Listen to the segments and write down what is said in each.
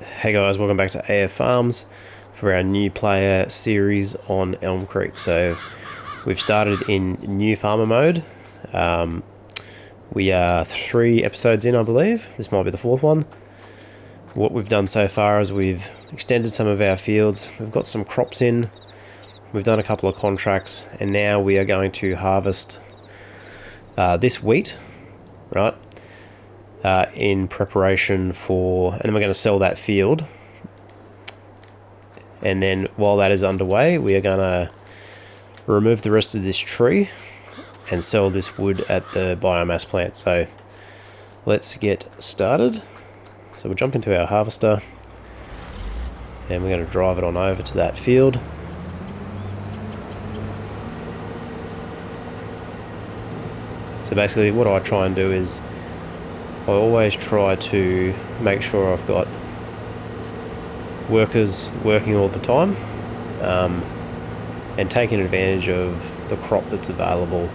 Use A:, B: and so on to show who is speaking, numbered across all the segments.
A: Hey guys, welcome back to AF Farms for our new player series on Elm Creek. So we've started in new farmer mode. We are 3 episodes in, I believe. This might be the 4th one. What we've done so far is we've extended some of our fields. We've got some crops in. We've done a couple of contracts, and now we are going to harvest this wheat, right? In preparation for, and then we're going to sell that field. And then while that is underway, we are going to remove the rest of this tree and sell this wood at the biomass plant. So let's get started. So we'll jump into our harvester and we're going to drive it on over to that field. So basically what I try and do is I always try to make sure I've got workers working all the time, and taking advantage of the crop that's available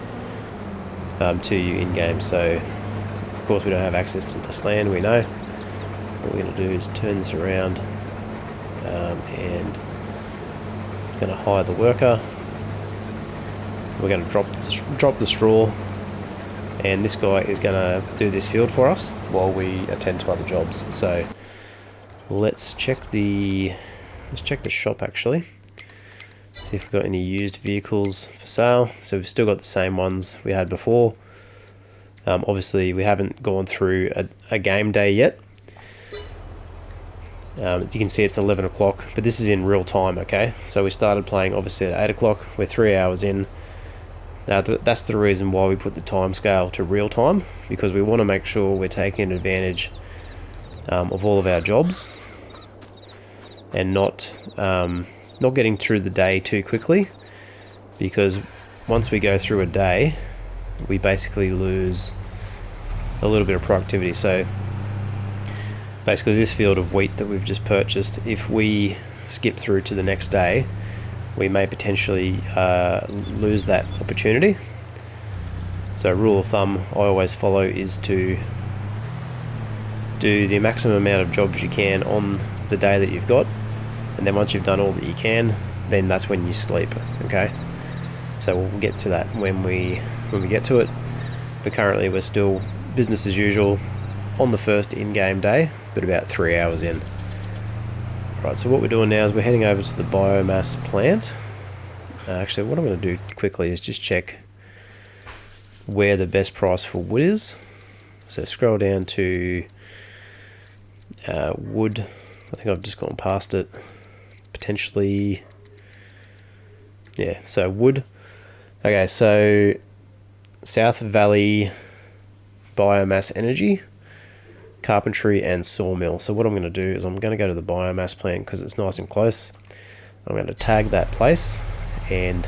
A: to you in game. So of course we don't have access to this land, we know. What we're going to do is turn this around, and we're going to hire the worker. We're going to drop the straw, and this guy is going to do this field for us while we attend to other jobs. So let's check the shop actually. See if we've got any used vehicles for sale. So we've still got the same ones we had before. Obviously we haven't gone through a game day yet. You can see it's 11 o'clock, but this is in real time, okay? So we started playing obviously at 8 o'clock. We're 3 hours in. Now that's the reason why we put the time scale to real time, because we want to make sure we're taking advantage of all of our jobs and not getting through the day too quickly, because once we go through a day we basically lose a little bit of productivity. So basically this field of wheat that we've just purchased, if we skip through to the next day, we may potentially lose that opportunity. So rule of thumb I always follow is to do the maximum amount of jobs you can on the day that you've got, and then once you've done all that you can, then that's when you sleep, okay? So we'll get to that when we get to it, but currently we're still business as usual on the first in-game day, but about 3 hours in. Right, so what we're doing now is we're heading over to the biomass plant. Actually, what I'm going to do quickly is just check where the best price for wood is. So scroll down to wood. I think I've just gone past it. Potentially, yeah, so wood. Okay, so South Valley Biomass Energy, Carpentry and Sawmill. So what I'm going to do is I'm going to go to the biomass plant because it's nice and close. I'm going to tag that place, and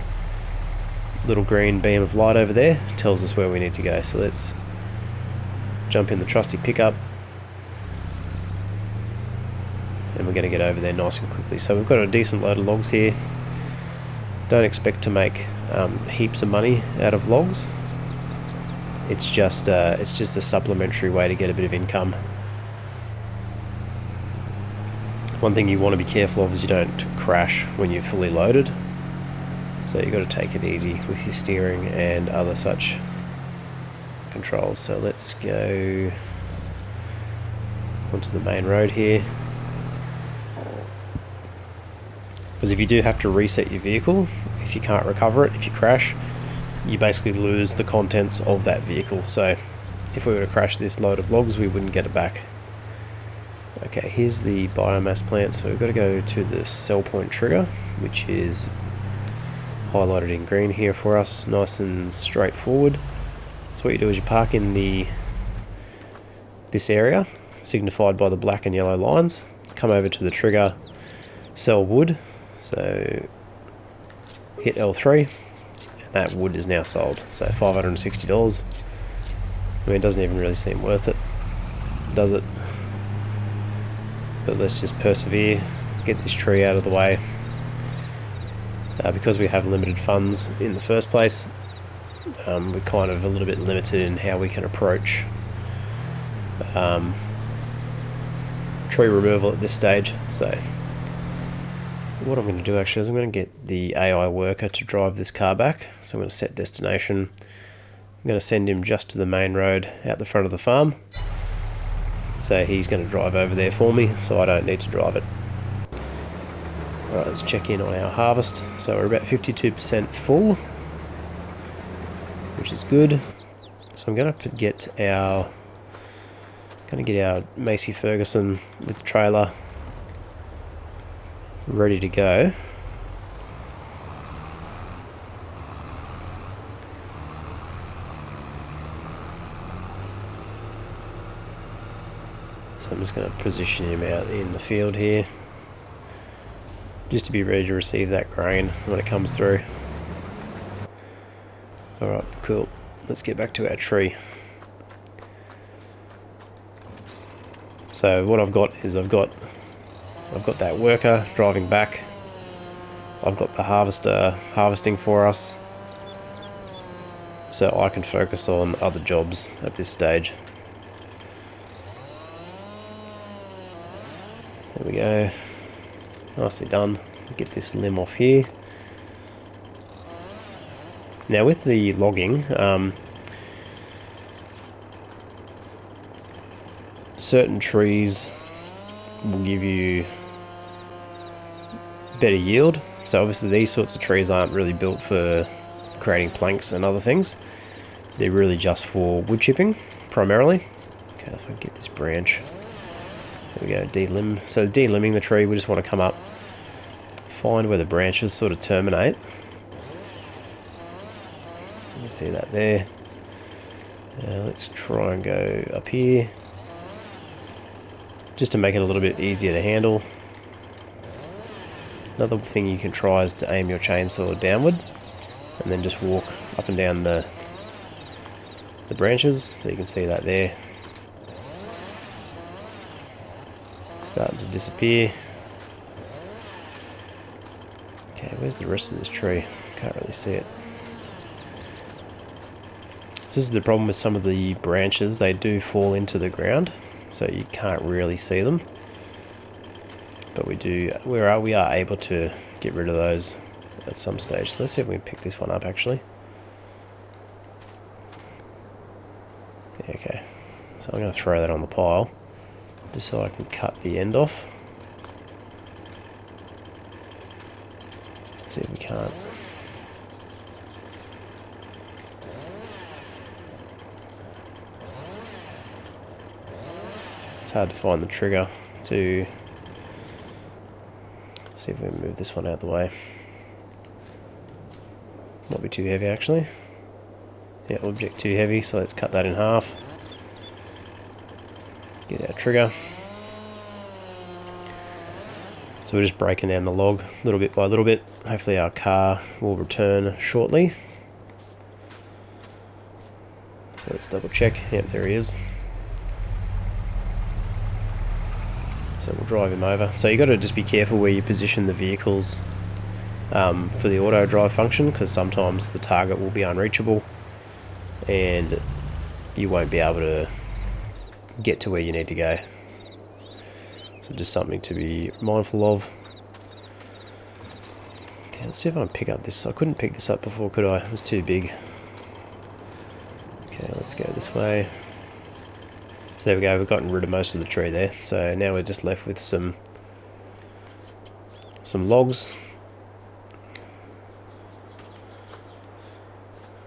A: little green beam of light over there tells us where we need to go. So let's jump in the trusty pickup, and we're going to get over there nice and quickly. So we've got a decent load of logs here. Don't expect to make heaps of money out of logs. It's just a supplementary way to get a bit of income. One thing you want to be careful of is you don't crash when you're fully loaded. So you've got to take it easy with your steering and other such controls. So let's go onto the main road here. Because if you do have to reset your vehicle, if you can't recover it, if you crash, you basically lose the contents of that vehicle. So if we were to crash this load of logs, we wouldn't get it back. Okay, here's the biomass plant. So we've got to go to the sell point trigger, which is highlighted in green here for us, nice and straightforward. So what you do is you park in this area, signified by the black and yellow lines, come over to the trigger, sell wood. So hit L3, and that wood is now sold. So $560. I mean, it doesn't even really seem worth it, does it? But let's just persevere, get this tree out of the way. Because we have limited funds in the first place, we're kind of a little bit limited in how we can approach tree removal at this stage. So what I'm going to do actually is I'm going to get the AI worker to drive this car back. So I'm going to set destination. I'm going to send him just to the main road out the front of the farm. So he's going to drive over there for me, so I don't need to drive it. Alright, let's check in on our harvest. So we're about 52% full, which is good. So I'm going to get our Massey Ferguson with the trailer ready to go. So I'm just going to position him out in the field here, just to be ready to receive that grain when it comes through. Alright, cool. Let's get back to our tree. So what I've got is I've got that worker driving back. I've got the harvester harvesting for us, so I can focus on other jobs at this stage. There we go. Nicely done. Get this limb off here. Now with the logging, certain trees will give you better yield. So obviously these sorts of trees aren't really built for creating planks and other things. They're really just for wood chipping, primarily. Okay, if I get this branch. There we go, delimb. So delimbing the tree, we just want to come up, find where the branches sort of terminate. You can see that there. Let's try and go up here, just to make it a little bit easier to handle. Another thing you can try is to aim your chainsaw downward and then just walk up and down the branches, so you can see that there. Starting to disappear. Okay, where's the rest of this tree? Can't really see it. This is the problem with some of the branches, they do fall into the ground, so you can't really see them. But we are able to get rid of those at some stage. So let's see if we can pick this one up actually. Yeah, okay, so I'm going to throw that on the pile, just so I can cut the end off. See if we can't. It's hard to find the trigger to... Let's see if we can move this one out of the way. Might be too heavy actually. Yeah, object too heavy, so let's cut that in half. Get our trigger. So we're just breaking down the log little bit by little bit. Hopefully our car will return shortly. So let's double check. Yep, there he is. So we'll drive him over. So you got to just be careful where you position the vehicles for the auto drive function, because sometimes the target will be unreachable and you won't be able to get to where you need to go. So just something to be mindful of. Okay, let's see if I can pick up this. I couldn't pick this up before, could I? It was too big. Okay, let's go this way. So there we go, we've gotten rid of most of the tree there. So now we're just left with some logs.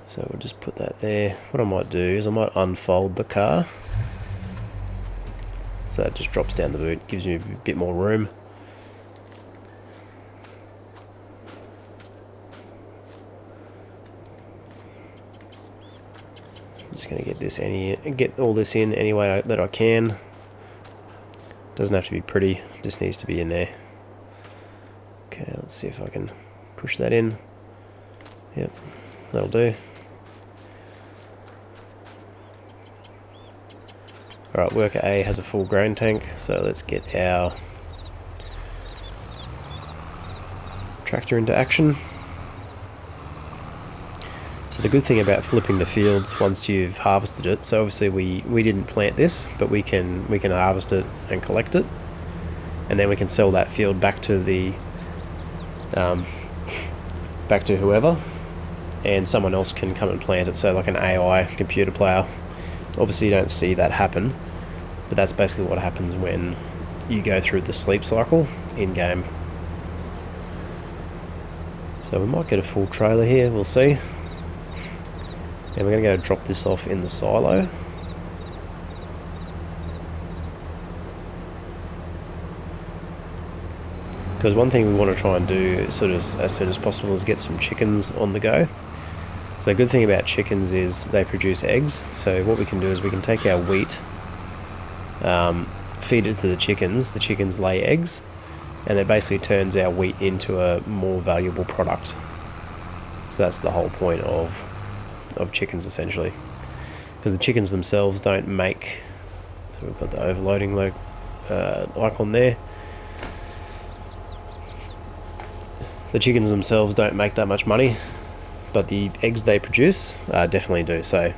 A: So we'll just put that there. What I might do is I might unfold the car, so that just drops down the boot, gives me a bit more room. I'm just going to get all this in any way that I can. Doesn't have to be pretty, just needs to be in there. Okay, let's see if I can push that in. Yep, that'll do. Alright, worker A has a full grain tank, so let's get our tractor into action. So the good thing about flipping the fields once you've harvested it, so obviously we didn't plant this, but we can harvest it and collect it. and then we can sell that field back to the back to whoever, and someone else can come and plant it. So like an AI computer player. Obviously you don't see that happen, but that's basically what happens when you go through the sleep cycle in game. So we might get a full trailer here, we'll see. And we're going to go drop this off in the silo. Because one thing we want to try and do sort of as soon as possible is get some chickens on the go. So the good thing about chickens is they produce eggs. So what we can do is we can take our wheat, feed it to the chickens lay eggs, and it basically turns our wheat into a more valuable product. So that's the whole point of chickens essentially. Because the chickens themselves don't make, so we've got the overloading icon there. The chickens themselves don't make that much money, but the eggs they produce definitely do. So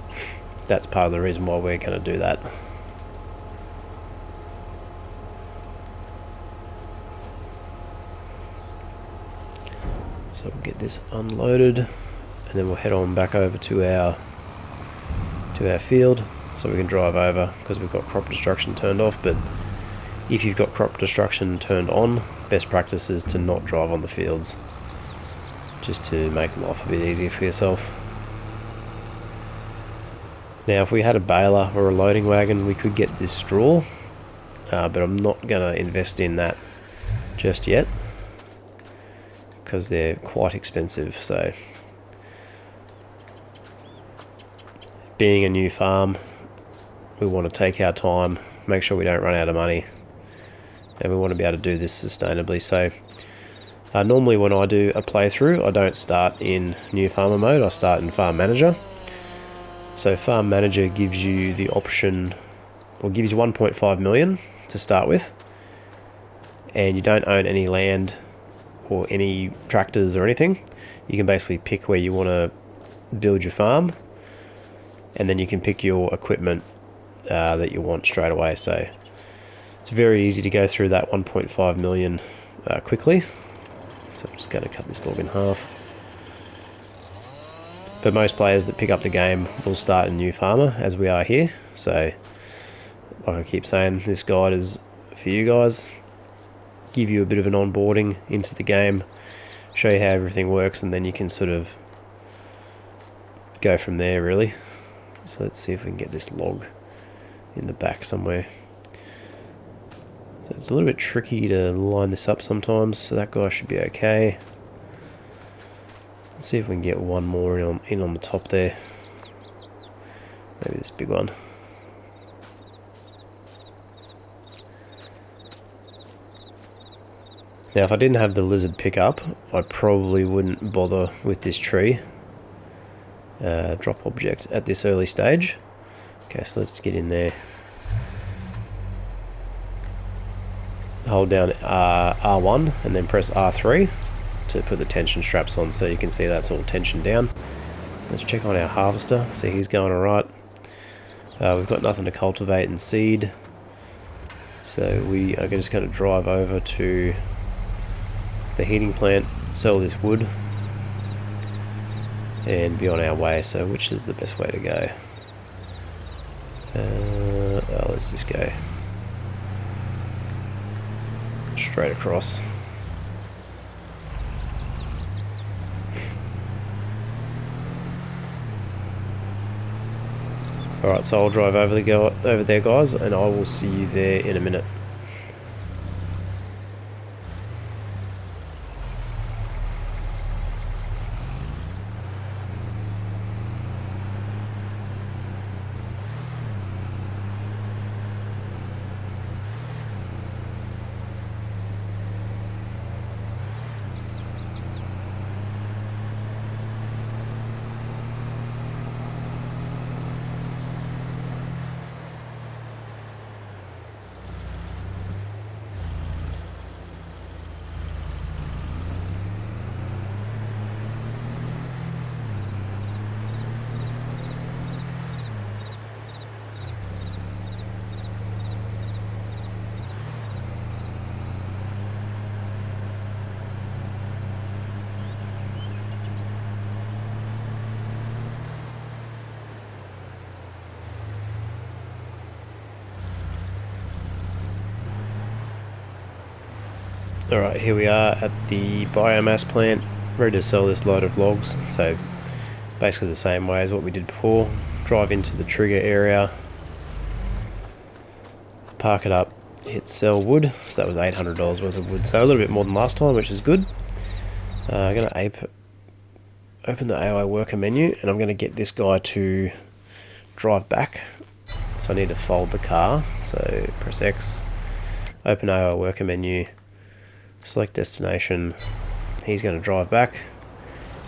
A: that's part of the reason why we're going to do that. So we'll get this unloaded, and then we'll head on back over to our field, so we can drive over because we've got crop destruction turned off. But if you've got crop destruction turned on, best practice is to not drive on the fields, just to make life a bit easier for yourself. Now if we had a baler or a loading wagon, we could get this straw, but I'm not going to invest in that just yet because they're quite expensive. So being a new farm, we want to take our time, make sure we don't run out of money, and we want to be able to do this sustainably. So normally when I do a playthrough, I don't start in new farmer mode, I start in farm manager. So farm manager gives you the option, or gives you 1.5 million to start with, and you don't own any land or any tractors or anything. You can basically pick where you want to build your farm, and then you can pick your equipment that you want straight away. So it's very easy to go through that 1.5 million quickly. So I'm just going to cut this log in half. But most players that pick up the game will start a new farmer, as we are here. So like I keep saying, this guide is for you guys. Give you a bit of an onboarding into the game, show you how everything works, and then you can sort of go from there really. So let's see if we can get this log in the back somewhere. So it's a little bit tricky to line this up sometimes, so that guy should be okay. Let's see if we can get one more in on the top there. Maybe this big one. Now if I didn't have the lizard pickup, I probably wouldn't bother with this tree. Drop object at this early stage. Okay, so let's get in there. Hold down R1 and then press R3 to put the tension straps on, so you can see that's all tensioned down. Let's check on our harvester, see he's going alright. We've got nothing to cultivate and seed, so we are just going to drive over to the heating plant, sell this wood, and be on our way. So which is the best way to go? Let's just go straight across. Alright, so I'll drive over there guys, and I will see you there in a minute. Alright, here we are at the biomass plant, ready to sell this load of logs. So basically the same way as what we did before. Drive into the trigger area, park it up, hit sell wood. So that was $800 worth of wood, so a little bit more than last time, which is good. I'm going to open the AI worker menu, and I'm going to get this guy to drive back. So I need to fold the car, so press X, open AI worker menu, select destination. He's going to drive back.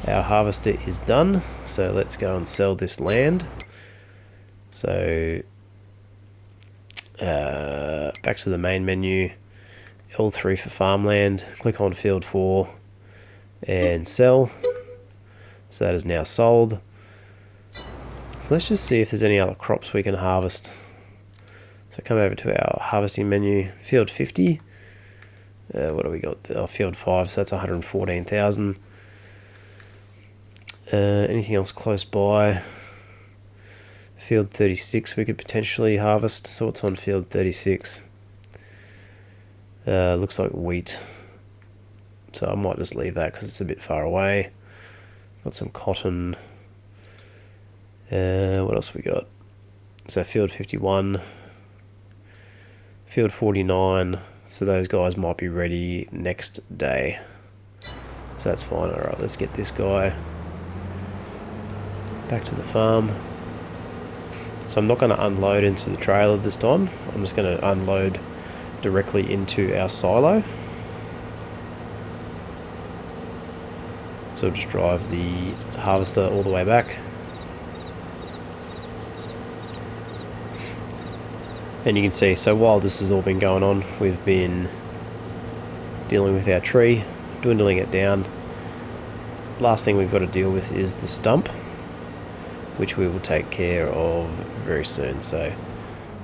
A: Our harvester is done, so let's go and sell this land. So back to the main menu, L3 for farmland, click on field 4 and sell. So that is now sold. So let's just see if there's any other crops we can harvest. So come over to our harvesting menu, field 50. What do we got? Field 5, so that's 114,000. Anything else close by? Field 36 we could potentially harvest. So what's on field 36? Looks like wheat. So I might just leave that because it's a bit far away. Got some cotton. What else we got? So field 51. Field 49. So those guys might be ready next day. So that's fine. Alright, let's get this guy back to the farm. So I'm not going to unload into the trailer this time. I'm just going to unload directly into our silo. So we'll just drive the harvester all the way back. And you can see, so while this has all been going on, we've been dealing with our tree, dwindling it down. Last thing we've got to deal with is the stump, which we will take care of very soon. So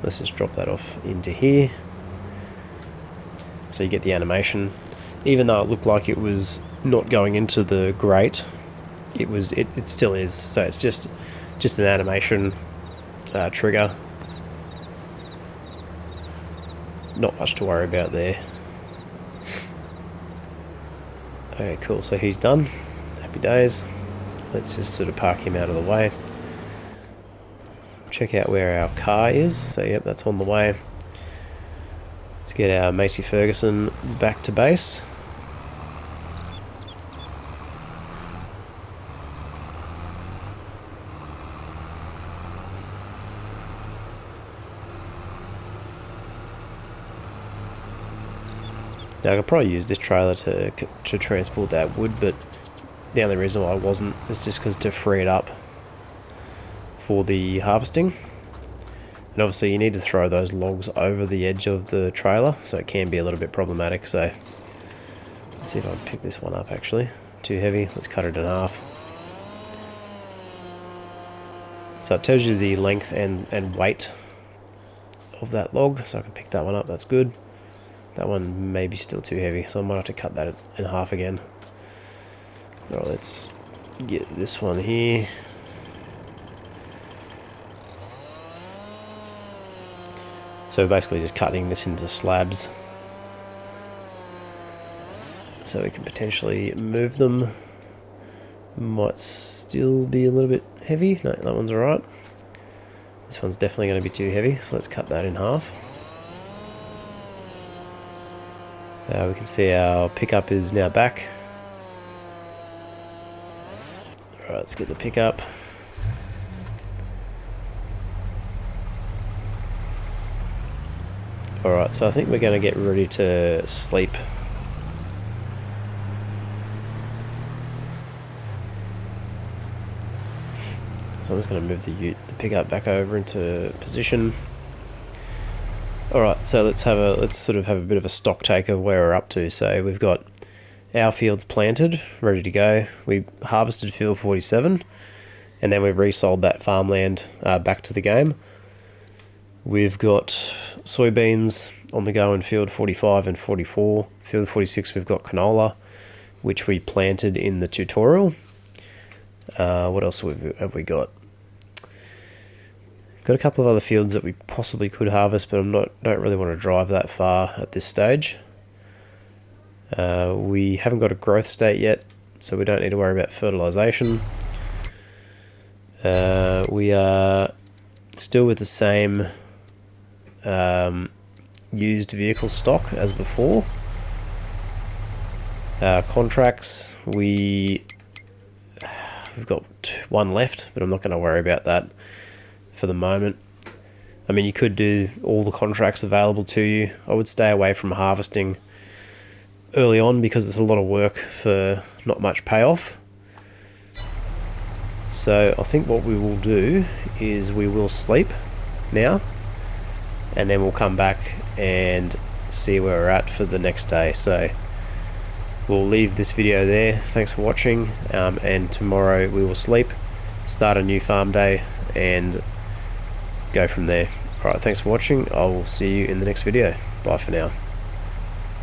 A: let's just drop that off into here. So you get the animation. Even though it looked like it was not going into the grate, it still is. So it's just an animation trigger. Not much to worry about there. Okay, cool. So he's done. Happy days. Let's just sort of park him out of the way. Check out where our car is. So yep, that's on the way. Let's get our Macy Ferguson back to base. Now I could probably use this trailer to transport that wood, but the only reason why I wasn't is just because to free it up for the harvesting. And obviously you need to throw those logs over the edge of the trailer, so it can be a little bit problematic. So let's see if I can pick this one up actually. Too heavy, let's cut it in half. So it tells you the length and weight of that log, so I can pick that one up, that's good. That one may be still too heavy, so I might have to cut that in half again. Alright, let's get this one here. So basically just cutting this into slabs, so we can potentially move them. Might still be a little bit heavy. No, that one's alright. This one's definitely going to be too heavy, so let's cut that in half. We can see our pickup is now back. Alright, let's get the pickup. Alright, so I think we're going to get ready to sleep. So I'm just going to move the pickup back over into position. Alright, so let's sort of have a bit of a stock take of where we're up to. So we've got our fields planted, ready to go. We harvested field 47, and then we've resold that farmland back to the game. We've got soybeans on the go in field 45 and 44. Field 46 we've got canola, which we planted in the tutorial. What else have we got? Got a couple of other fields that we possibly could harvest, but don't really want to drive that far at this stage. We haven't got a growth state yet, so we don't need to worry about fertilization. We are still with the same used vehicle stock as before. Contracts, we've got one left, but I'm not going to worry about that for the moment. I mean, you could do all the contracts available to you. I would stay away from harvesting early on because it's a lot of work for not much payoff. So I think what we will do is we will sleep now, and then we'll come back and see where we're at for the next day. So we'll leave this video there. Thanks for watching, and tomorrow we will sleep, start a new farm day, and go from there. Alright, thanks for watching. I will see you in the next video. Bye for now.